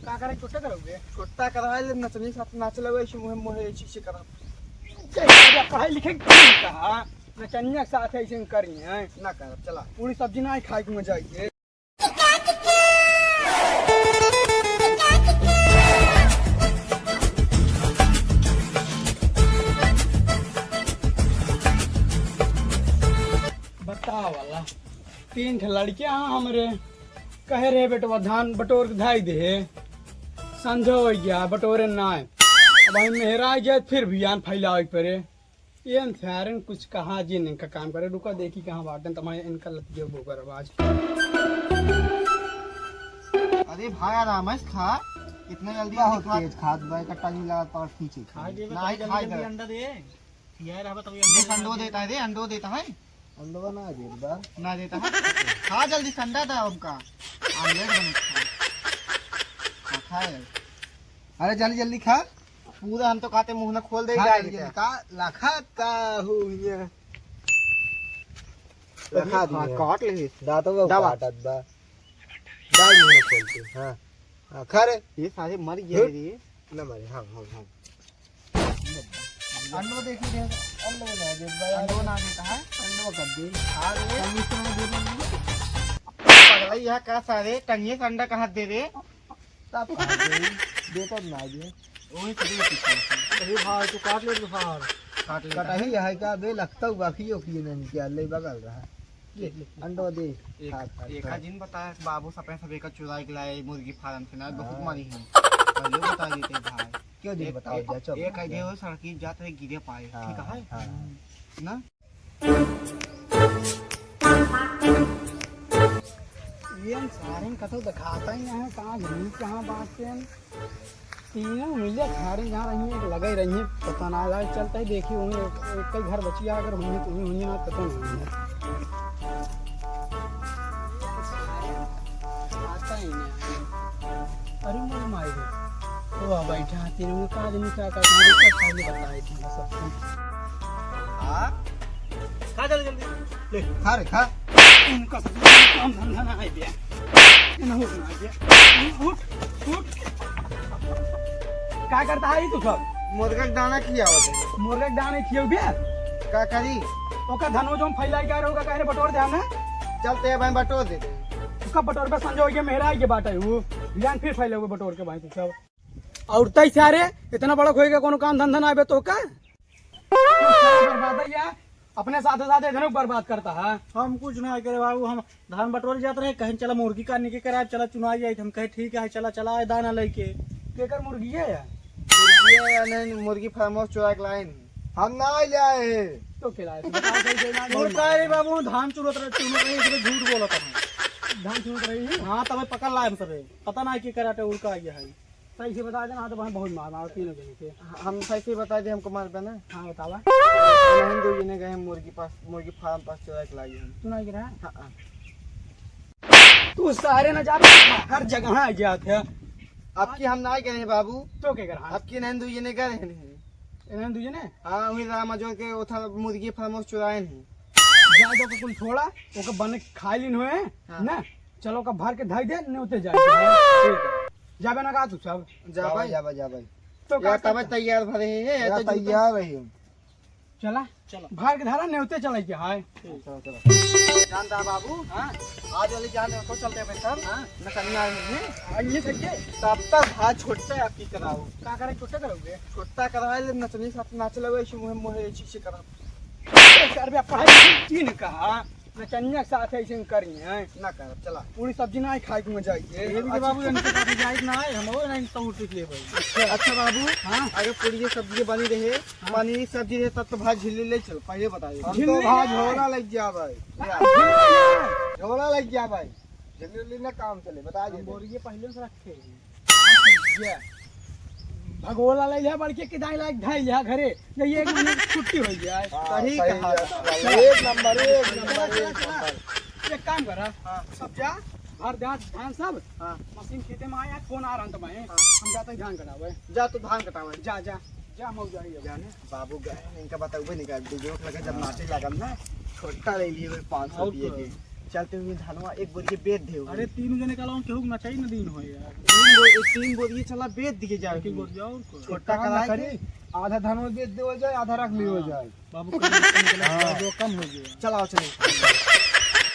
का करे छोटा करोगे छोटा करवाए ले नचनी साथ नाच लगे इसी मुहे मुहे इसी से करा क्या पढ़ाई लिखे कहा नचनिया के साथ ऐसे करी है ना कर चला पूरी सब्जी ना खाए के मजा आई बताओ वाला 3 लड़कियां हमरे कहे रहे बेटवा धान बटोर के धाई दे संजो हो गया बटोरे ना अब हम मेहरा गया फिर भी यान फैलावे पड़े ये सारन कुछ कहा जी इनका काम करे रुका देखी कहाँ बाटन तुम्हारे इनका लत जो बोकर आवाज अरे भाई आराम है खा इतना जल्दी हो तेज खाद भाई कट्टा नहीं लगा पर खींचे खा दे नहीं खाए जल्दी अंडा दे यार अब तो देख अंडो देता है रे अंडो देता है अंडा ना दे बा ना देता है खा जल्दी संडा था उनका आमलेट बने खा अरे जल्दी जल्दी खा पूरा हम तो खाते मुंह ना खोल दे का लाखा का हो ये रखा दिया काट ले दांतों में काटत बा दाल मुंह खोलते हां हां खा रे ये सारे मर गए रे ना मरे हां हां हां अंडो देखी रे अंडो ना दे भाई अंडो ना देता है अंडो कर दे खा रे कमीशन में दे दे पगला यह का सारे टंगे अंडा कहां दे रे तब दे तो ना दे वही तो अरे भाई तो काट ले बाहर काटा ही है क्या बे लगता है बाकी ओकी नहीं क्या ले बगल रहा ले अंडो दे एक दिन बताया बाबू सपने सबे का चुराई के लाए मुर्गी फार्म से ना बहुत मारी है पहले बता देते भाई क्यों दिन बताओ जा चल एक आइडिया हो सड़की जाते है गिरे पाए ठीक है ना ये सारे कतो दिखाता ही है कहाँ घूम कहाँ बात से तीनों मिले खारे जहाँ रही है लगे रही है पता ना लगा चलता ही देखी होंगे कई घर बचिया अगर होंगे तो होंगे ना पता नहीं है आता ही नहीं अरे मेरे माई वो बैठा तीनों में का आदमी क्या कर खाली बताए थे सब हाँ खा जल्दी ले खा रे खा इनका सब काम धंधा ना है बिया इन्हें उठ ना बिया उठ उठ क्या करता है तू सब मुर्गा के दाना खिया होते मुर्गा के दाने खियो बिया का करी ओका धनो जो फैलाई का होगा कहने बटोर दे हमें चलते हैं भाई बटोर दे उसका बटोर पे संजो के मेहरा के बाटे वो ध्यान फिर फैले हुए बटोर के भाई तू सब और तई सारे इतना बड़ा होएगा कोनो काम धंधा ना आबे तो का बर्बाद है या अपने साथ साथ इधर बर्बाद करता है हम कुछ ना करे बाबू हम धान बटोर जाते रहे कहीं चला मुर्गी का निके कराए चला चुनाई आई हम कहे ठीक है चला चला दाना लेके केकर मुर्गी है या मुर्गी या नहीं मुर्गी फार्म हाउस चुरा के लाए हम ना ले आए तो खिलाए बता कैसे ना मुर्गा रे बाबू धान चुरत रहे झूठ बोलत है धान छूट रही है हां तब पकड़ लाए सब पता ना की कराटे उड़का गया है सही से बता देना तो बहुत मार तीनों जने के हम सही से बता दे हमको मार देना हाँ बतावा नहीं दो जने गए मुर्गी फार्म पास चुरा के लाई हम सुना कि रहा हां तू सारे न जाते हर जगह आ गया थे आपकी हम ना गए बाबू तो क्या कर आपकी नहीं दो जने गए हैं इन्हें दूजे ने हां वही रामा जो के उठा मुर्गी फार्म हाउस चुराए नहीं जा दो कुल थोड़ा ओके बन खा लिन हुए ना चलो का भर के धाई दे ने उते जाए ठीक है जाबे ना का तू सब जा भाई तो या तब तैयार भरे हैं तो तैयार रही चला चलो भर के धारा ने उते चले के हाय चलो जानता बाबू हां आज वाली जान को चलते हैं सब हां नकनिया में आइए सके तब तक हाथ छोड़ते आपकी कराओ का करे छोटा करोगे छोटा करवाए ले नचनी साथ नाच लगे इसी मुहे मुहे इसी से करा सर बे पढ़ाई तीन कहा नचनिया के साथ ऐसे करी है ना कर चला पूरी सब्जी ना खाए के मजा आई ये भी बाबू इनके साथ जाए ना है हम वो नहीं तो उठ ले भाई अच्छा बाबू हां अगर पूरी सब्जी बनी रहे पानी सब्जी रहे तब तो भात झिल्ली ले चल पहले बताइए हम तो भात झोला लग गया भाई झोला लग गया भाई झिल्ली ना काम चले बता दे बोरिए पहले से रखे भगोला ले जा बड़के के दाई लाग ढाई जा घरे ये एक महीने की छुट्टी हो जाए सही कहा एक नंबर एक काम कर सब जा भर धान सब मशीन खेते में आया फोन आ रहा था मैं हम जाते धान कटावे जा तो धान कटावे जा जा जा मौज जाई जाने बाबू गए इनका बताओ भी निकाल दे जो लगा जब नाचे लगन ना छोटा ले लिए 500 रुपए के चलते हुए धनवा एक बोरी बेच दे अरे 3 जने का लाऊं केहू ना चाहिए ना दिन हो यार 3 बोरी चला बेच दिए जाए की बोल जाओ छोटा करा के आधा धान में बेच दे हो जाए आधा रख लियो जाए बाबू जो कम हो गया चलाओ चलो